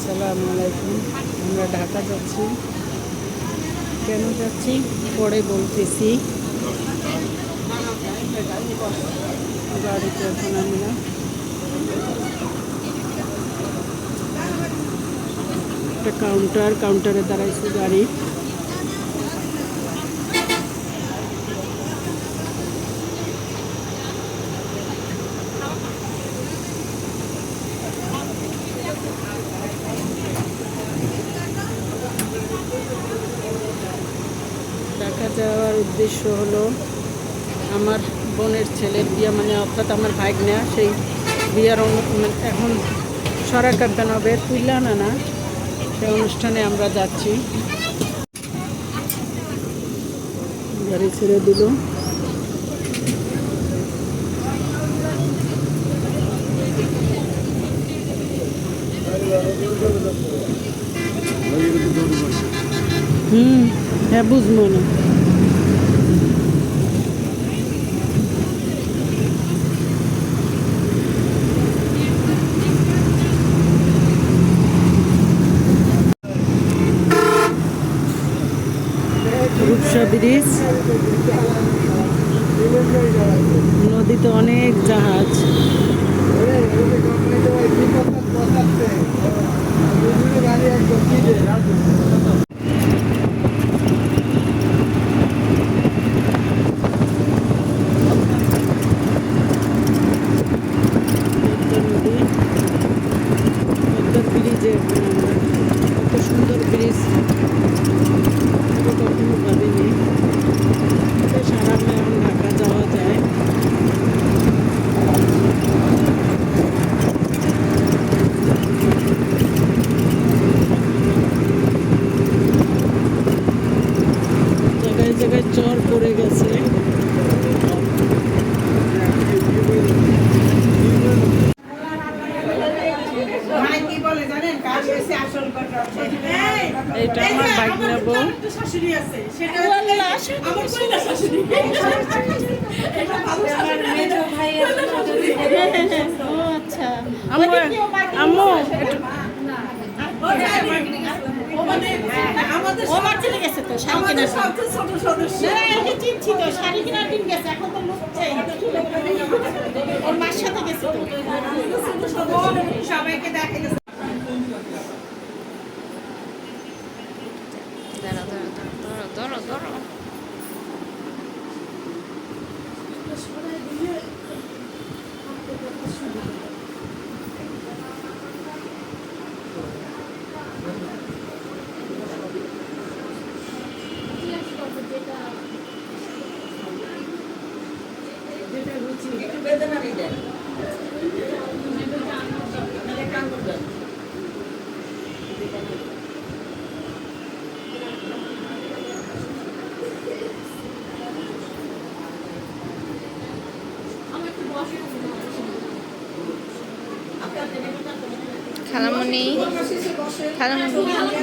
আসসালামু আলাইকুম। আমরা ঢাকা যাচ্ছি। কেন যাচ্ছি পরে বলতেছি। গাড়িতে এখন আমি না, একটা কাউন্টারে দাঁড়াইছি গাড়ি। ঢাকা যাওয়ার উদ্দেশ্য হলো আমার বোনের ছেলের বিয়ে, মানে অর্থাৎ আমার ভাগ্না, সেই বিয়ার এখন সরাকার হবে তুইলা না সেই অনুষ্ঠানে আমরা যাচ্ছি। গাড়ি ছেড়ে দিল। হ্যাঁ বুঝবো না। রূপসা ব্রিজ, নদীতে অনেক জাহাজ। ব্রিজে কত সুন্দর ব্রিজ, কখনো ভাবিনি সারা এখন ঢাকা যাওয়া যায়। জায়গায় জায়গায় চর পড়ে গেছে। এটা আমার ভাগ্না বউ। আচ্ছা আম্মু গেছে তো চিনছি তো, শাড়ি কেনার দিন গেছে, এখন তো ওর মার সাথে গেছে তো, সবাইকে দেখে গেছে। ধরো বেদনা নিয়ে খালামণি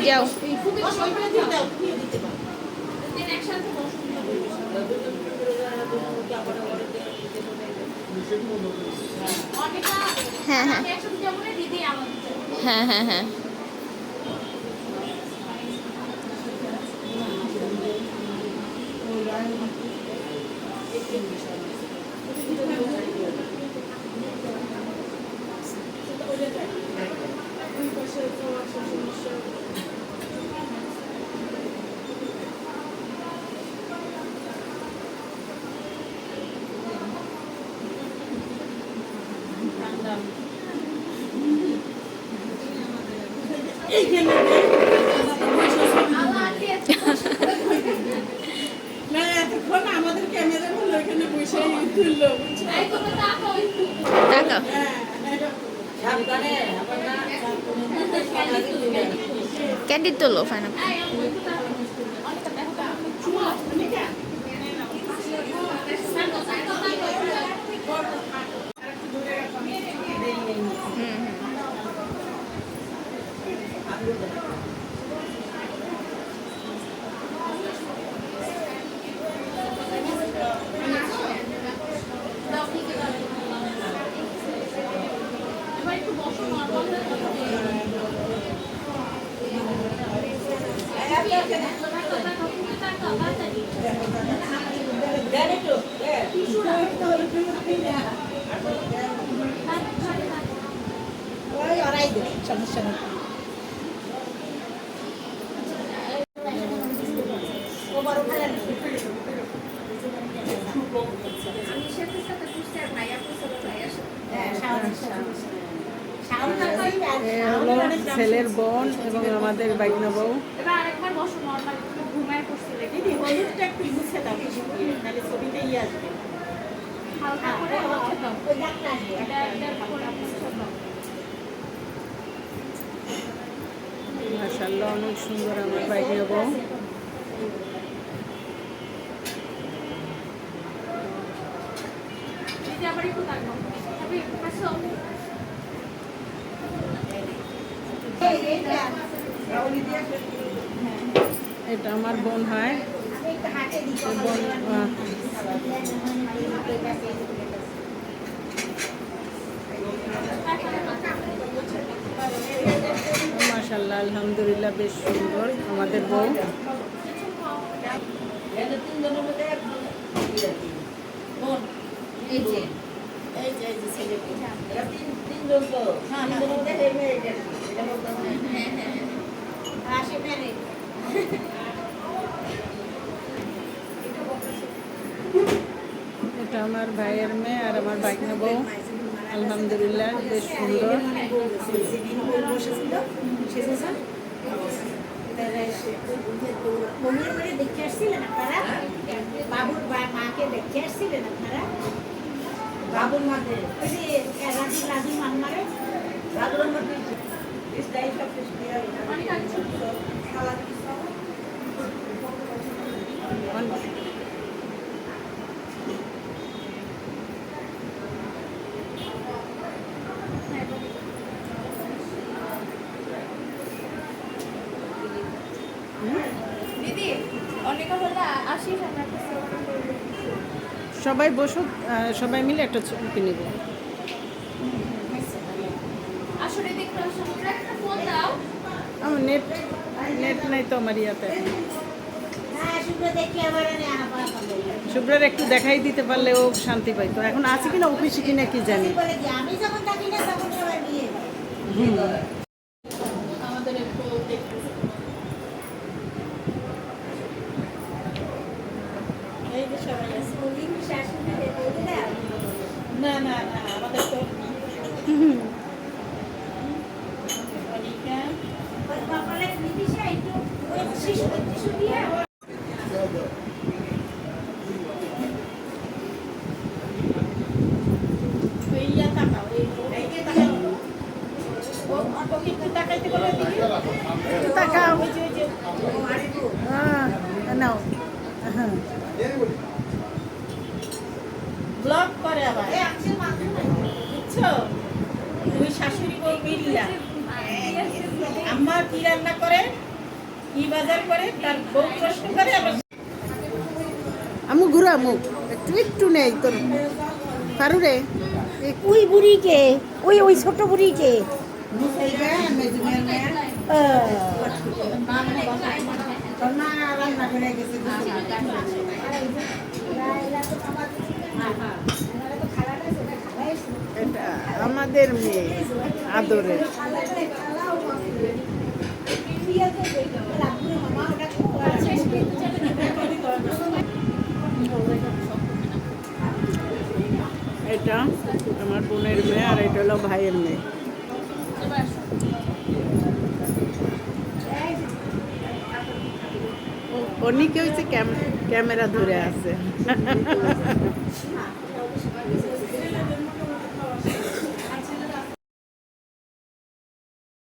যাও। হ্যাঁ হ্যাঁ হ্যাঁ হ্যাঁ হ্যাঁ আমাদের ক্যামেরা হলো এখানে বসে তুললো। ক্যান্ডি তোলো ফাইনাল। দেখাই দেবে, সমস্যা নেই। ও বড় খেলা নেই। হ্যাঁ, এ হলো ছেলের বোন এবং আমাদের বাইকনা বউ। এবার আরেকবার বসো, নর্মাল ঘুমায় পড়ছে দেখি হলুদটা একটু মুছে দাও, নাহলে ছবিতে ইয়ে আসবে। হালকা করে মুছে দাও। ওই দাগটা আসবে। এটা একটা করে মুছে দাও। মাশাআল্লাহ অনেক সুন্দর আমার বাইকনা বউ। এই যে আবার একটু তাকাও। তবে পাশে এই এইটা রাউলি দিয়ে এটা আমার বোন হয়। আমি একটু হাতে দিই। বোন মাশাআল্লাহ আলহামদুলিল্লাহ বেশ সুন্দর আমাদের বউ। বোন, এই যে ছেলে বোন। হ্যাঁ, আসে মেরে। এটা আমার ভাইয়ের মেয়ে আর আমার বাইকনা বউ। আলহামদুলিল্লাহ বেশ সুন্দর। মমির বাড়ি দেখে আসছিলেন আপনারা? বাবুর মাকে দেখে আসছিলেন আপনারা? বাবুর মাকে ওই যে রাজু মান্নারে রাজুর মধ্যে অনেক আগে ছোট দিদি, অনেকে হলে আসিস আমরা একটা selfie করবো। সবাই বসো, সবাই মিলে একটা ছবি নেব। আসলে দেখতে আসো, তোমরা একটা ফোন দাও। আমার নেট নাই তো আমার ইয়াতে। হ্যাঁ, শুক্র দেখে আবার শুভ্রার একটু দেখাই দিতে পারলে ও শান্তি পাইতো। এখন আছে কিনা অফিসে কিনা কি জানি। বলে যে আমি যখন থাকি না তখন সবাই বিয়ে হুম। আমাদের একটু দেখতে এই যে সবাই আছে শাশুড়ি না না না আমাদের তো অনিকা বাবালে নিদিশা একটু ওই শিশু দিয়ে ওইয়া তাকাও এই যে তাকাও ও ওকে একটু তাকাইতে বলে দিই একটু তাকাও। ওই যে ও আরিবু নাও। হ্যাঁ ব্লক করে আবার বুঝছো ওই শাশুড়ি বউ মিলিয়া আম্মা কি রান্না করে কি বাজার করে তার বউ প্রশ্ন করে আবার আমু ঘুরা মুখ একটু একটু নেই তোর পারু রে। ওই বুড়িকে ওই ছোট বুড়িকে এটা আমাদের মেয়ে আদরের। এটা আমার বোনের মেয়ে আর এটা হলো ভাইয়ের মেয়ে। অনেকে হচ্ছে ক্যামেরা ধরে আছে।